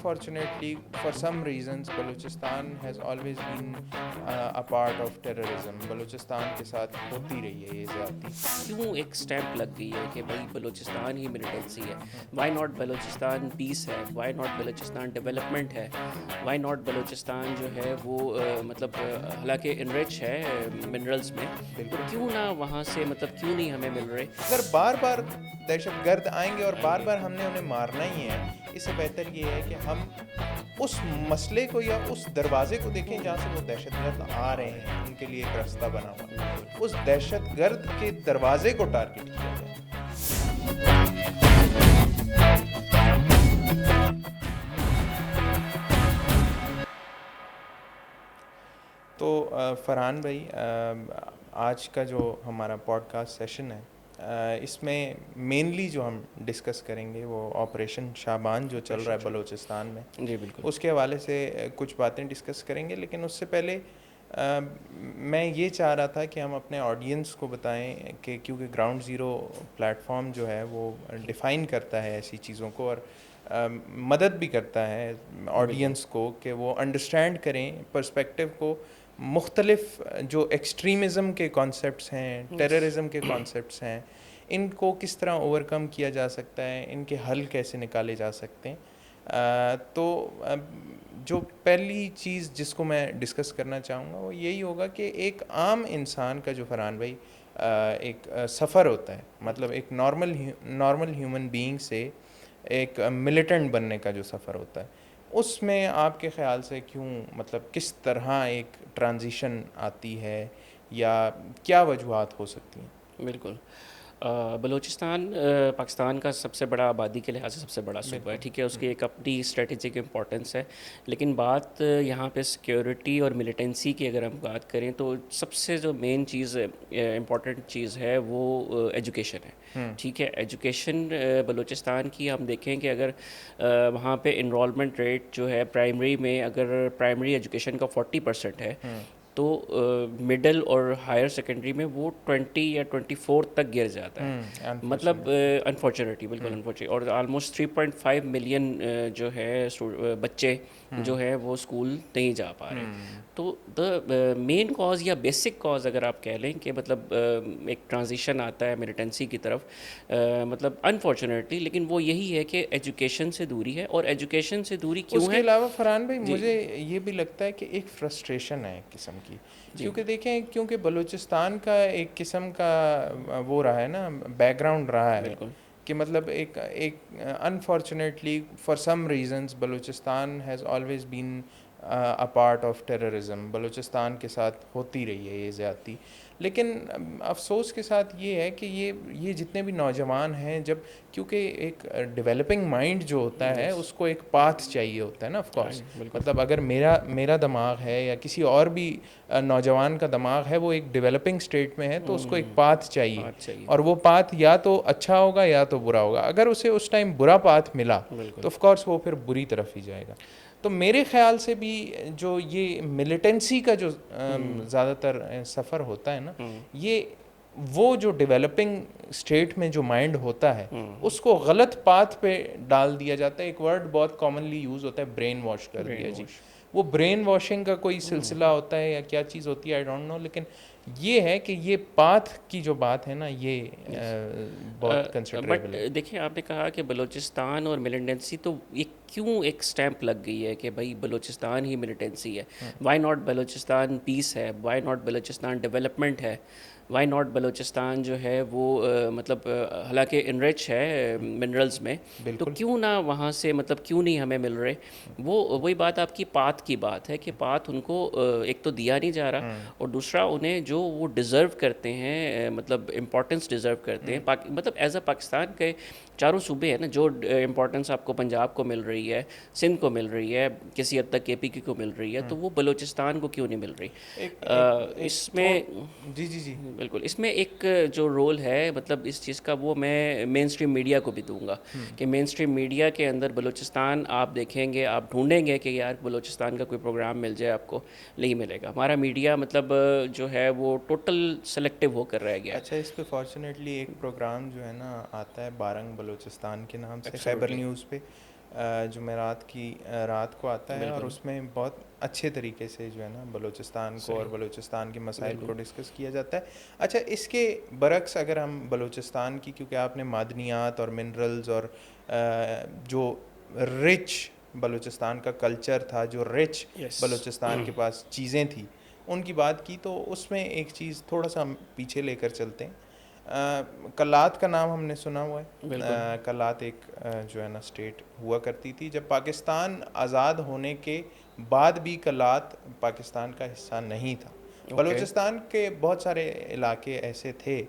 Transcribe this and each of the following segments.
unfortunately, for some reasons, Balochistan has always been a part of terrorism. Balochistan کے ساتھ ہوتی رہی ہے یہ زیادتی. کیوں ایک اسٹیمپ لگ گئی ہے کہ بھائی بلوچستان ہی ملیٹنسی ہے؟ وائی ناٹ بلوچستان پیس ہے؟ وائی ناٹ بلوچستان ڈیولپمنٹ ہے؟ وائی ناٹ بلوچستان جو ہے وہ مطلب حالانکہ انرچ ہے منرلز میں، تو کیوں نہ وہاں سے مطلب کیوں نہیں ہمیں مل رہے؟ اگر بار بار دہشت گرد آئیں گے اور بار بار ہم نے انہیں مارنا ہی ہے، اس سے بہتر یہ ہے کہ ہم اس مسئلے کو یا اس دروازے کو دیکھیں جہاں سے وہ دہشت گرد آ رہے ہیں، ان کے لیے ایک راستہ بنا ہوا ہے، اس دہشت گرد کے دروازے کو ٹارگٹ کیا جائے. تو فرحان بھائی، آج کا جو ہمارا پوڈ کاسٹ سیشن ہے، اس میں مینلی جو ہم ڈسکس کریں گے وہ آپریشن شعبان جو چل رہا ہے بلوچستان میں، جی بالکل، اس کے حوالے سے کچھ باتیں ڈسکس کریں گے. لیکن اس سے پہلے میں یہ چاہ رہا تھا کہ ہم اپنے آڈینس کو بتائیں کہ کیونکہ گراؤنڈ زیرو پلیٹ فارم جو ہے وہ ڈیفائن کرتا ہے ایسی چیزوں کو، اور مدد بھی کرتا ہے آڈینس کو کہ وہ انڈرسٹینڈ کریں پرسپیکٹیو کو. مختلف جو ایکسٹریمزم کے کانسیپٹس ہیں، ٹیررزم کے کانسیپٹس ہیں، ان کو کس طرح اوور کم کیا جا سکتا ہے، ان کے حل کیسے نکالے جا سکتے ہیں. تو جو پہلی چیز جس کو میں ڈسکس کرنا چاہوں گا وہ یہی ہوگا کہ ایک عام انسان کا جو فرحان بھائی ایک سفر ہوتا ہے، مطلب ایک نارمل ہیومن بینگ سے ایک ملیٹنٹ بننے کا جو سفر ہوتا ہے، اس میں آپ کے خیال سے کیوں، مطلب کس طرح ایک ٹرانزیشن آتی ہے یا کیا وجوہات ہو سکتی ہیں؟ بالکل. بلوچستان پاکستان کا سب سے بڑا آبادی کے لحاظ سے سب سے بڑا صوبہ ہے، ٹھیک ہے، اس کی ایک اپنی اسٹریٹجک امپورٹنس ہے. لیکن بات یہاں پہ سیکیورٹی اور ملیٹنسی کی اگر ہم بات کریں تو سب سے جو مین چیز امپورٹنٹ چیز ہے وہ ایجوکیشن ہے. ٹھیک ہے، ایجوکیشن بلوچستان کی ہم دیکھیں کہ اگر وہاں پہ انرولمنٹ ریٹ جو ہے پرائمری میں، اگر پرائمری ایجوکیشن کا 40% ہے تو مڈل اور ہائر سیکنڈری میں وہ 20 یا 24 تک گر جاتا ہے. مطلب انفارچونیٹلی، بالکل انفارچونیٹلی، اور آلموسٹ 3.5 ملین جو ہے بچے جو ہے وہ اسکول نہیں جا پا رہے. تو دا مین کاز یا بیسک کاز اگر آپ کہہ لیں کہ مطلب ایک ٹرانزیشن آتا ہے ملیٹنسی کی طرف، مطلب انفارچونیٹلی، لیکن وہ یہی ہے کہ ایجوکیشن سے دوری ہے. اور ایجوکیشن سے دوری کیوں ہے؟ اس کے علاوہ فرحان بھائی مجھے یہ بھی لگتا ہے کہ ایک فرسٹریشن ہے ایک قسم کی، کیونکہ دیکھیں، کیونکہ بلوچستان کا ایک قسم کا وہ رہا ہے نا، بیک گراؤنڈ رہا ہے کہ مطلب ایک unfortunately for some reasons Balochistan has always been a part of terrorism. Balochistan کے ساتھ ہوتی رہی ہے یہ زیادتی. لیکن افسوس کے ساتھ یہ ہے کہ یہ جتنے بھی نوجوان ہیں، جب کیونکہ ایک ڈیولپنگ مائنڈ جو ہوتا ہے اس کو ایک پاتھ چاہیے ہوتا ہے نا، آف کورس. مطلب اگر میرا دماغ ہے یا کسی اور بھی نوجوان کا دماغ ہے، وہ ایک ڈیولپنگ اسٹیٹ میں ہے، تو اس کو ایک پاتھ چاہیے، اور وہ پاتھ یا تو اچھا ہوگا یا تو برا ہوگا. اگر اسے اس ٹائم برا پاتھ ملا تو آف کورس وہ پھر بری طرف ہی جائے گا. تو میرے خیال سے بھی جو یہ ملیٹنسی کا جو زیادہ تر سفر ہوتا ہے نا، یہ وہ جو ڈیولپنگ اسٹیٹ میں جو مائنڈ ہوتا ہے اس کو غلط پاتھ پہ ڈال دیا جاتا ہے. ایک ورڈ بہت کامنلی یوز ہوتا ہے، برین واش کر دیا جی. وہ برین واشنگ کا کوئی سلسلہ ہوتا ہے یا کیا چیز ہوتی ہے، آئی ڈونٹ نو. لیکن یہ ہے کہ یہ پاتھ کی جو بات ہے نا، یہ بہت کنسیڈریبل ہے. بٹ دیکھیں، آپ نے کہا کہ بلوچستان اور ملیٹنسی، تو یہ کیوں ایک اسٹیمپ لگ گئی ہے کہ بھائی بلوچستان ہی ملیٹنسی ہے؟ وائی ناٹ بلوچستان پیس ہے؟ وائی ناٹ بلوچستان ڈیولپمنٹ ہے؟ وائی ناٹ بلوچستان جو ہے وہ مطلب حالانکہ انرچ ہے منرلز میں، تو کیوں نہ وہاں سے مطلب کیوں نہیں ہمیں مل رہے؟ وہی بات آپ کی پاتھ کی بات ہے کہ پاتھ ان کو ایک تو دیا نہیں جا رہا، اور دوسرا انہیں جو وہ ڈیزرو کرتے ہیں، مطلب امپورٹنس ڈیزرو کرتے ہیں. مطلب ایز اے پاکستان کے چاروں صوبے ہیں نا، جو امپورٹنس آپ کو پنجاب کو مل رہی ہے، سندھ کو مل رہی ہے، کسی حد تک KPK کو مل رہی ہے، تو وہ بلوچستان کو کیوں نہیں مل رہی؟ اس میں جی بالکل، اس میں ایک جو رول ہے مطلب اس چیز کا، وہ میں مین اسٹریم میڈیا کو بھی دوں گا کہ مین اسٹریم میڈیا کے اندر بلوچستان آپ دیکھیں گے، آپ ڈھونڈیں گے کہ یار بلوچستان کا کوئی پروگرام مل جائے، آپ کو نہیں ملے گا. ہمارا میڈیا مطلب جو ہے وہ ٹوٹل سلیکٹیو ہو کر رہ گیا. اچھا، اس پہ فارچونیٹلی ایک پروگرام جو ہے نا آتا ہے بارنگ بلوچستان کے نام سے، خیبر نیوز پہ. جمعرات کی رات کو آتا ہے اور اس میں بہت اچھے طریقے سے جو ہے نا بلوچستان کو اور بلوچستان کے مسائل کو ڈسکس کیا جاتا ہے. اچھا اس کے برعکس اگر ہم بلوچستان کی, کیونکہ آپ نے معدنیات اور منرلز اور جو رچ بلوچستان کا کلچر تھا, جو رچ بلوچستان کے پاس چیزیں تھیں, ان کی بات کی, تو اس میں ایک چیز تھوڑا سا ہم پیچھے لے کر چلتے ہیں. کلات کا نام ہم نے سنا ہوا ہے. کلات ایک جو ہے نا اسٹیٹ ہوا کرتی تھی. جب پاکستان آزاد ہونے کے بعد بھی کلات پاکستان کا حصہ نہیں تھا. بلوچستان کے بہت سارے علاقے ایسے تھے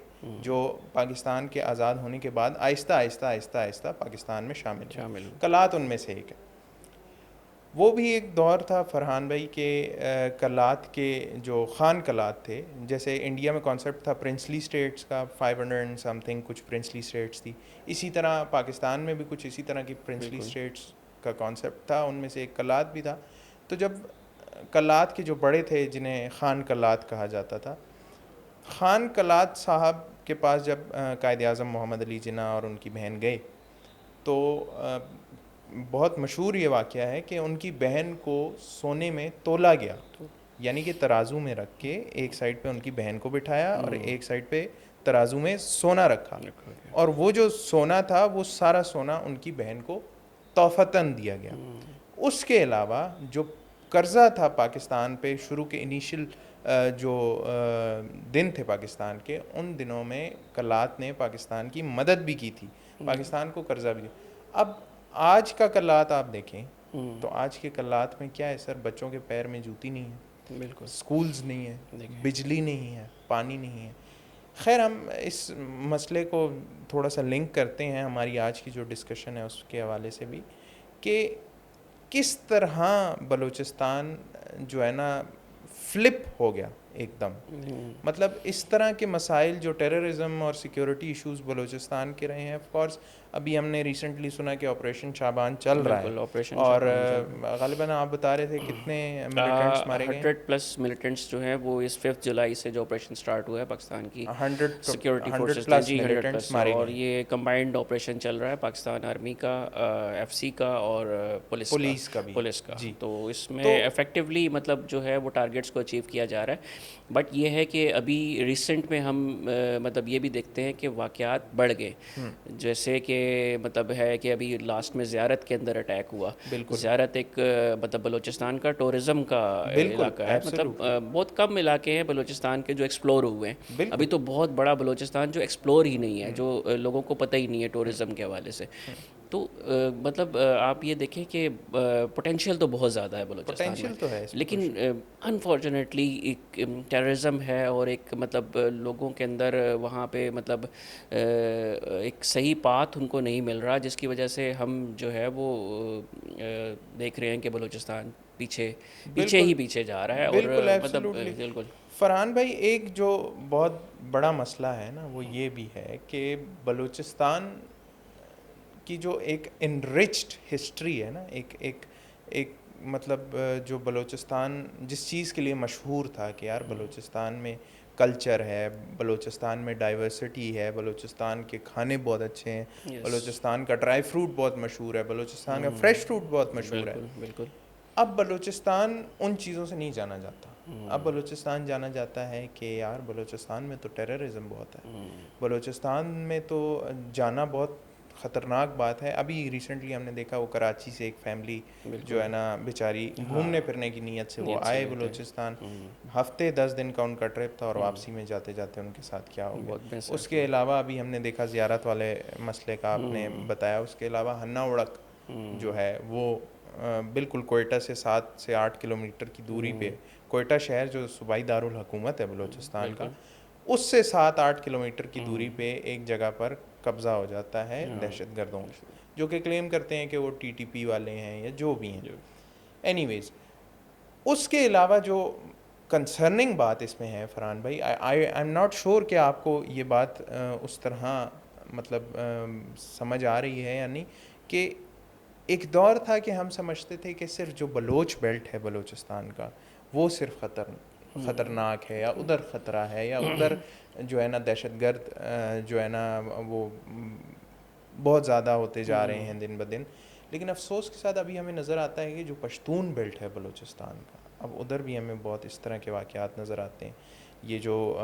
جو پاکستان کے آزاد ہونے کے بعد آہستہ آہستہ آہستہ آہستہ پاکستان میں شامل ہوئے. کلات ان میں سے ایک ہے. وہ بھی ایک دور تھا فرحان بھائی کہ کلات کے جو خان کلات تھے, جیسے انڈیا میں کانسیپٹ تھا پرنسلی اسٹیٹس کا, 500 اینڈ سم تھنگ کچھ پرنسلی اسٹیٹس تھی, اسی طرح پاکستان میں بھی کچھ اسی طرح کی پرنسلی اسٹیٹس کا کانسیپٹ تھا. ان میں سے ایک کلات بھی تھا. تو جب کلات کے جو بڑے تھے جنہیں خان کلات کہا جاتا تھا, خان کلات صاحب کے پاس جب قائد اعظم محمد علی جناح اور ان کی بہن گئے, تو بہت مشہور یہ واقعہ ہے کہ ان کی بہن کو سونے میں تولا گیا, یعنی کہ ترازو میں رکھ کے ایک سائڈ پہ ان کی بہن کو بٹھایا اور ایک سائڈ پہ ترازو میں سونا رکھا, اور وہ جو سونا تھا وہ سارا سونا ان کی بہن کو تحفتاً دیا گیا. اس کے علاوہ جو قرضہ تھا پاکستان پہ شروع کے انیشل جو دن تھے پاکستان کے, ان دنوں میں کلات نے پاکستان کی مدد بھی کی تھی, پاکستان کو قرضہ بھی. اب آج کا کلات آپ دیکھیں تو آج کے کلات میں کیا ہے سر, بچوں کے پیر میں جوتی نہیں ہے, بالکل اسکولز نہیں ہے, بجلی نہیں ہے, پانی نہیں ہے. خیر ہم اس مسئلے کو تھوڑا سا لنک کرتے ہیں ہماری آج کی جو ڈسکشن ہے اس کے حوالے سے بھی, کہ کس طرح بلوچستان جو ہے نا فلپ ہو گیا ایک دم. مطلب اس طرح کے مسائل جو ٹیررزم اور سیکیورٹی ایشوز بلوچستان کے رہے ہیں, آف کورس ابھی ہم نے ریسنٹلی سنا کہ آپریشن شابان چل رہا ہے, اور غالباً آپ بتا رہے تھے کتنے ملیٹنٹس مارے گئے. 100+ ملیٹنٹس جو ہیں وہ اس 5 جولائی سے جو آپریشن سٹارٹ ہوا ہے پاکستان کی 100 سیکورٹی فورسز پلس جی 100+ ملیٹنٹس مارے اور گئے, یہ کمبائنڈ آپریشن چل رہا ہے پاکستان آرمی کا, FC کا اور پولیس کا بھی جی. تو اس میں افیکٹولی مطلب جو ہے وہ ٹارگیٹس کو اچیو کیا جا رہا ہے. بٹ یہ ہے کہ ابھی ریسنٹ میں ہم مطلب یہ بھی دیکھتے ہیں کہ واقعات بڑھ گئے, جیسے کہ مطلب ہے کہ ابھی لاسٹ میں زیارت کے اندر اٹیک ہوا. زیارت ایک مطلب بلوچستان کا ٹورزم کا علاقہ ہے, مطلب بہت کم علاقے ہیں بلوچستان کے جو ایکسپلور ہوئے ہیں. ابھی تو بہت بڑا بلوچستان جو ایکسپلور ہی نہیں ہے, جو لوگوں کو پتہ ہی نہیں ہے ٹورزم کے حوالے سے. تو مطلب آپ یہ دیکھیں کہ پوٹینشیل تو بہت زیادہ ہے بلوچستان میں, لیکن انفارچونیٹلی ایک ٹیررزم ہے اور ایک مطلب لوگوں کے اندر وہاں پہ مطلب ایک صحیح پاتھ ان کو نہیں مل رہا, جس کی وجہ سے ہم جو ہے وہ دیکھ رہے ہیں کہ بلوچستان پیچھے ہی پیچھے جا رہا ہے. اور مطلب بالکل فرحان بھائی ایک جو بہت بڑا مسئلہ ہے نا وہ یہ بھی ہے کہ بلوچستان کی جو ایک انرچڈ ہسٹری ہے نا, ایک مطلب جو بلوچستان جس چیز کے لیے مشہور تھا کہ یار بلوچستان میں کلچر ہے, بلوچستان میں ڈائیورسٹی ہے, بلوچستان کے کھانے بہت اچھے ہیں, بلوچستان کا ڈرائی فروٹ بہت مشہور ہے, بلوچستان کا فریش فروٹ بہت مشہور ہے. بالکل. اب بلوچستان ان چیزوں سے نہیں جانا جاتا. اب بلوچستان جانا جاتا ہے کہ یار بلوچستان میں تو ٹیررزم بہت ہے, بلوچستان میں تو جانا بہت خطرناک بات ہے. ابھی ریسنٹلی ہم نے دیکھا وہ کراچی سے ایک فیملی جو ہے نا بیچاری گھومنے پھرنے کی نیت سے وہ آئے بلوچستان, ہفتے 10 دن کا ان کا ٹرپ تھا, اور واپسی میں جاتے جاتے ان کے ساتھ کیا ہو گیا. اس کے علاوہ ابھی ہم نے دیکھا زیارت والے مسئلے کا آپ نے بتایا, اس کے علاوہ ہنا اڑک جو ہے وہ بالکل کوئٹہ سے 7 سے 8 کلومیٹر کی دوری پہ, کوئٹہ شہر جو صوبائی دارالحکومت ہے بلوچستان کا, اس سے 7-8 کلومیٹر کی دوری پہ ایک جگہ پر قبضہ ہو جاتا ہے دہشت گردوں, جو کہ کلیم کرتے ہیں کہ وہ TTP والے ہیں یا جو بھی ہیں. اینی ویز اس کے علاوہ جو کنسرننگ بات اس میں ہے فرحان بھائی, آئی ایم ناٹ شیور کہ آپ کو یہ بات اس طرح مطلب سمجھ آ رہی ہے یا نہیں, کہ ایک دور تھا کہ ہم سمجھتے تھے کہ صرف جو بلوچ بیلٹ ہے بلوچستان کا وہ صرف خطرناک ہے, یا ادھر خطرہ ہے, یا ادھر جو ہے نا دہشت گرد جو ہے نا وہ بہت زیادہ ہوتے جا رہے ہیں دن بدن. لیکن افسوس کے ساتھ ابھی ہمیں نظر آتا ہے کہ جو پشتون بیلٹ ہے بلوچستان کا، اب ادھر بھی ہمیں بہت اس طرح کے واقعات نظر آتے ہیں. یہ جو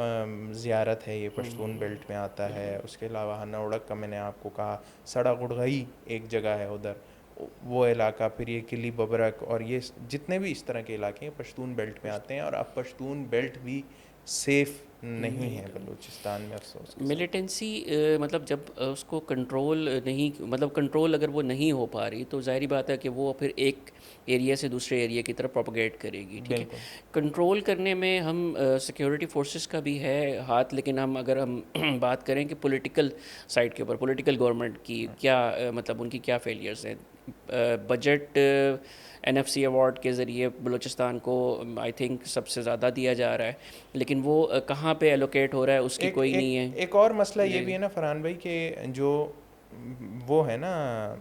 زیارت ہے یہ پشتون بیلٹ میں آتا ہے. اس کے علاوہ ہنوڑک کا میں نے آپ کو کہا، سڑا گڑگئی ایک جگہ ہے ادھر، وہ علاقہ، پھر یہ قلی ببرک، اور یہ جتنے بھی اس طرح کے علاقے ہیں پشتون بیلٹ میں آتے ہیں. اور اب پشتون بیلٹ بھی سیف نہیں ہے بلوچستان میں افسوس کے ساتھ. ملیٹنسی مطلب جب اس کو کنٹرول نہیں، مطلب کنٹرول اگر وہ نہیں ہو پا رہی تو ظاہری بات ہے کہ وہ پھر ایک ایریا سے دوسرے ایریا کی طرف پروپیگیٹ کرے گی. ٹھیک ہے، کنٹرول کرنے میں ہم سیکیورٹی فورسز کا بھی ہے ہاتھ، لیکن اگر ہم بات کریں کہ پولیٹیکل سائڈ کے اوپر، پولیٹیکل گورنمنٹ کی کیا مطلب ان کی کیا فیلیئرز ہیں. بجٹ NFC ایوارڈ کے ذریعے بلوچستان کو آئی تھنک سب سے زیادہ دیا جا رہا ہے، لیکن وہ کہاں پہ ایلوکیٹ ہو رہا ہے اس کی کوئی نہیں ہے. ایک اور مسئلہ یہ بھی ہے نا فرحان بھائی کہ جو وہ ہے نا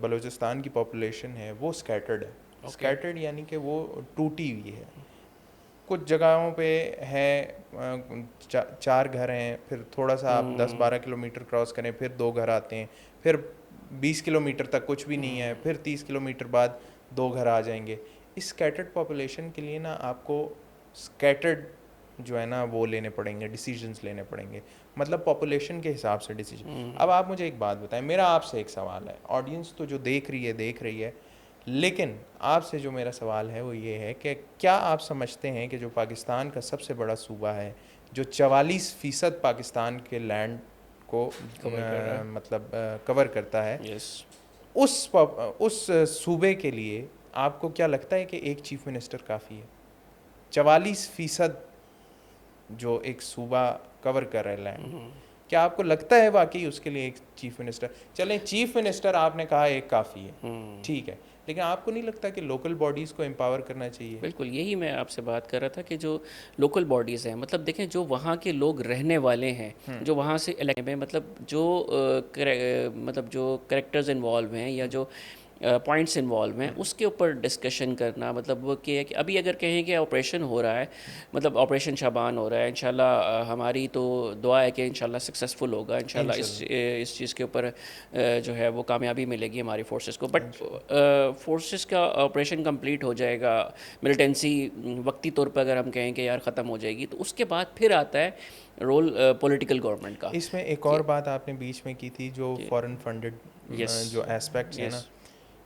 بلوچستان کی پاپولیشن ہے وہ اسکیٹرڈ ہے. اسکیٹرڈ یعنی کہ وہ ٹوٹی ہوئی ہے. کچھ جگہوں پہ ہے 4 گھر ہیں، پھر تھوڑا سا آپ 10-12 کلومیٹر کراس کریں پھر 2 گھر آتے ہیں، پھر 20 کلومیٹر تک کچھ بھی نہیں ہے، پھر 30 کلومیٹر بعد 2 گھر آ جائیں گے. اس اسکیٹرڈ پاپولیشن کے لیے نا آپ کو اسکیٹرڈ جو ہے نا وہ لینے پڑیں گے، ڈیسیجنز لینے پڑیں گے، مطلب پاپولیشن کے حساب سے ڈیسیجن. اب آپ مجھے ایک بات بتائیں، میرا آپ سے ایک سوال ہے، آڈینس تو جو دیکھ رہی ہے، لیکن آپ سے جو میرا سوال ہے وہ یہ ہے کہ کیا آپ سمجھتے ہیں کہ جو پاکستان کا سب سے بڑا صوبہ ہے، جو 44% پاکستان کے لینڈ کو مطلب کور کرتا ہے، اس صوبے کے لیے آپ کو کیا لگتا ہے کہ ایک چیف منسٹر کافی ہے؟ 44% جو ایک صوبہ کور کر رہا ہے لینڈ، کیا آپ کو لگتا ہے واقعی اس کے لیے ایک چیف منسٹر؟ چلیں چیف منسٹر آپ نے کہا ایک کافی ہے، ٹھیک ہے، لیکن آپ کو نہیں لگتا کہ لوکل باڈیز کو امپاور کرنا چاہیے؟ بالکل یہی میں آپ سے بات کر رہا تھا کہ جو لوکل باڈیز ہیں، مطلب دیکھیں جو وہاں کے لوگ رہنے والے ہیں، جو وہاں سے الیکٹ میں، مطلب جو کریکٹرز انوالو ہیں یا جو پوائنٹس انوالو ہیں اس کے اوپر ڈسکشن کرنا. مطلب وہ کہ ابھی اگر کہیں کہ آپریشن ہو رہا ہے، مطلب آپریشن شابان ہو رہا ہے، انشاءاللہ ہماری تو دعا ہے کہ انشاءاللہ سکسیزفل ہوگا، انشاءاللہ اس چیز کے اوپر جو ہے وہ کامیابی ملے گی ہماری فورسز کو. بٹ فورسز کا آپریشن کمپلیٹ ہو جائے گا، ملیٹنسی وقتی طور پر اگر ہم کہیں کہ یار ختم ہو جائے گی، تو اس کے بعد پھر آتا ہے رول پولیٹیکل گورنمنٹ کا. اس میں ایک اور بات آپ نے بیچ میں کی تھی، جو فورن فنڈڈ جو ایسپیکٹس ہیں نا،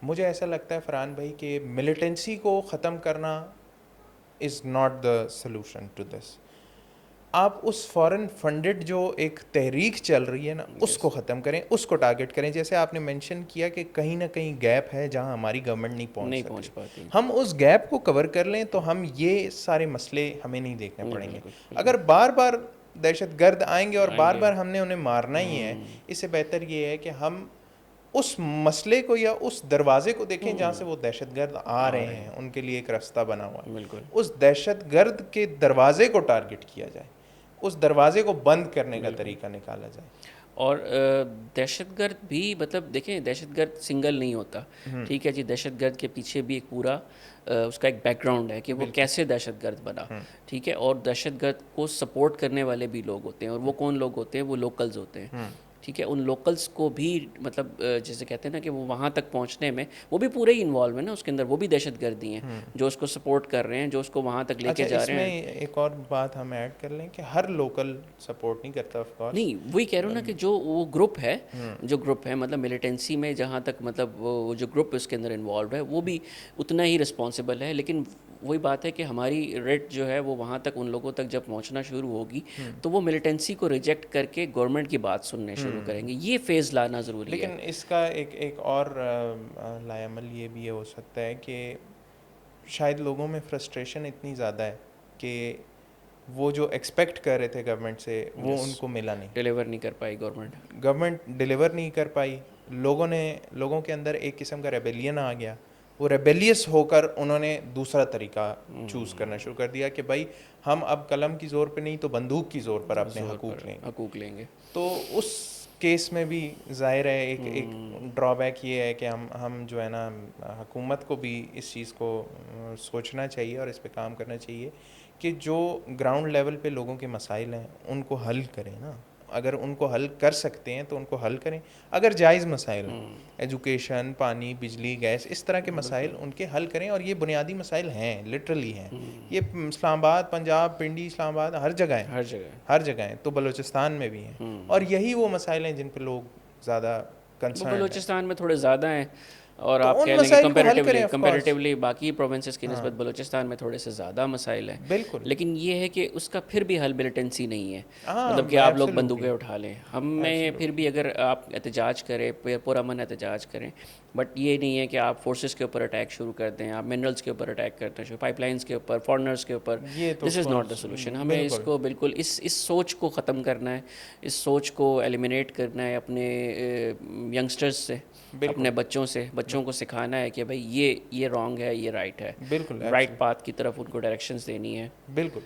مجھے ایسا لگتا ہے فرحان بھائی کہ ملیٹنسی کو ختم کرنا is not the solution to this. آپ اس فورن فنڈڈ جو ایک تحریک چل رہی ہے نا اس کو ختم کریں، اس کو ٹارگٹ کریں. جیسے آپ نے مینشن کیا کہ کہیں نہ کہیں گیپ ہے جہاں ہماری گورنمنٹ نہیں پہنچ پاتی، ہم اس گیپ کو کور کر لیں تو ہم یہ سارے مسئلے ہمیں نہیں دیکھنے پڑیں گے. اگر بار بار دہشت گرد آئیں گے اور بار بار ہم نے انہیں مارنا ہی ہے، اس سے بہتر یہ ہے کہ ہم اس مسئلے کو یا اس دروازے کو دیکھیں جہاں سے وہ دہشت گرد آ رہے ہیں، ان کے لیے ایک راستہ بنا ہوا ہے، اس دہشت گرد کے دروازے کو ٹارگٹ کیا جائے، اس دروازے کو بند کرنے کا طریقہ نکالا جائے. اور دہشت گرد بھی مطلب دیکھیں دہشت گرد سنگل نہیں ہوتا، ٹھیک ہے جی، دہشت گرد کے پیچھے بھی ایک پورا اس کا ایک بیک گراؤنڈ ہے کہ وہ کیسے دہشت گرد بنا، ٹھیک ہے. اور دہشت گرد کو سپورٹ کرنے والے بھی لوگ ہوتے ہیں، اور وہ کون لوگ ہوتے ہیں؟ وہ لوکلز ہوتے ہیں، ٹھیک ہے. ان لوکلز کو بھی مطلب جیسے کہتے ہیں نا کہ وہ وہاں تک پہنچنے میں وہ بھی پورے ہی انوالو ہیں نا اس کے اندر، وہ بھی دہشت گردی ہیں جو اس کو سپورٹ کر رہے ہیں، جو اس کو وہاں تک لے کے جا رہے ہیں. اس میں ایک اور بات ہم ایڈ کر لیں کہ ہر لوکل سپورٹ نہیں کرتا، آف کورس نہیں، وہی کہہ رہا ہوں نا کہ جو وہ گروپ ہے مطلب ملیٹنسی میں جہاں تک مطلب وہ جو گروپ اس کے اندر انوالوڈ ہے وہ بھی اتنا ہی رسپانسبل ہے. لیکن وہی بات ہے کہ ہماری ریٹ جو ہے وہ وہاں تک ان لوگوں تک جب پہنچنا شروع ہوگی تو وہ ملیٹنسی کو ریجیکٹ کر کے گورنمنٹ کی بات سننے شروع کریں گے. یہ فیز لانا ضروری ہے. لیکن اس کا ایک اور لائعمل یہ بھی ہو سکتا ہے کہ شاید لوگوں میں فرسٹریشن اتنی زیادہ ہے کہ وہ جو ایکسپیکٹ کر رہے تھے گورنمنٹ سے وہ ان کو ملا نہیں، ڈیلیور نہیں کر پائی گورنمنٹ ڈیلیور نہیں کر پائی. لوگوں کے اندر ایک قسم کا ریبیلین آ گیا، وہ ریبیلیس ہو کر انہوں نے دوسرا طریقہ چوز کرنا شروع کر دیا کہ بھائی ہم اب قلم کی زور پہ نہیں تو بندوق کی زور پر اپنے حقوق لیں گے. تو اس کیس میں بھی ظاہر ہے ایک ڈرا بیک یہ ہے کہ ہم جو ہے نا حکومت کو بھی اس چیز کو سوچنا چاہیے اور اس پہ کام کرنا چاہیے کہ جو گراؤنڈ لیول پہ لوگوں کے مسائل ہیں ان کو حل کریں نا. اگر ان کو حل کر سکتے ہیں تو ان کو حل کریں. اگر جائز مسائل ایجوکیشن, پانی, بجلی, گیس, اس طرح کے مسائل ان کے حل کریں. اور یہ بنیادی مسائل ہیں, لٹرلی ہیں. یہ اسلام آباد, پنجاب, پنڈی, اسلام آباد, ہر جگہ ہیں, ہر جگہ ہیں. تو بلوچستان میں بھی ہیں. اور یہی وہ مسائل ہیں جن پہ لوگ زیادہ کنسرن ہیں. بلوچستان میں تھوڑے زیادہ ہیں, اور تو آپ ان کہہ لیں گے مسائل کو حل کریں. آف کورس کمپیریٹیولی باقی پروونسز کی نسبت بلوچستان میں تھوڑے سے زیادہ مسائل ہیں. بالکل. لیکن یہ ہے کہ اس کا پھر بھی حل ملیٹنسی نہیں ہے, ہاں, مطلب کہ آپ لوگ absolutely. بندوقیں اٹھا لیں. ہم میں پھر بھی اگر آپ احتجاج کریں, پرامن احتجاج کریں, بٹ یہ نہیں ہے کہ آپ فورسز کے اوپر اٹیک شروع کر دیں, آپ منرلس کے اوپر اٹیک کرتے ہیں, پائپ لائنس کے اوپر, فارنرس کے اوپر. یہ تو دس از ناٹ دا سولوشن. ہمیں اس کو بالکل اس سوچ کو ختم کرنا ہے, اس سوچ کو ایلیمینیٹ کرنا ہے اپنے ینگسٹرز سے, اپنے بچوں کو سکھانا ہے کہ بھائی یہ رانگ ہے, یہ رائٹ ہے. بالکل رائٹ پاتھ کی طرف ان کو ڈائریکشنز دینی ہے. بالکل.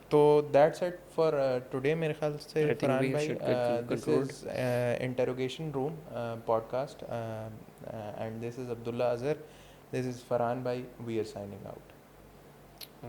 تو دیٹس اٹ فار ٹوڈے میرے خیال سے فرحان بھائی. This is interrogation room podcast, and this is Abdullah Azhar, this is Farhan بھائی. We are signing out.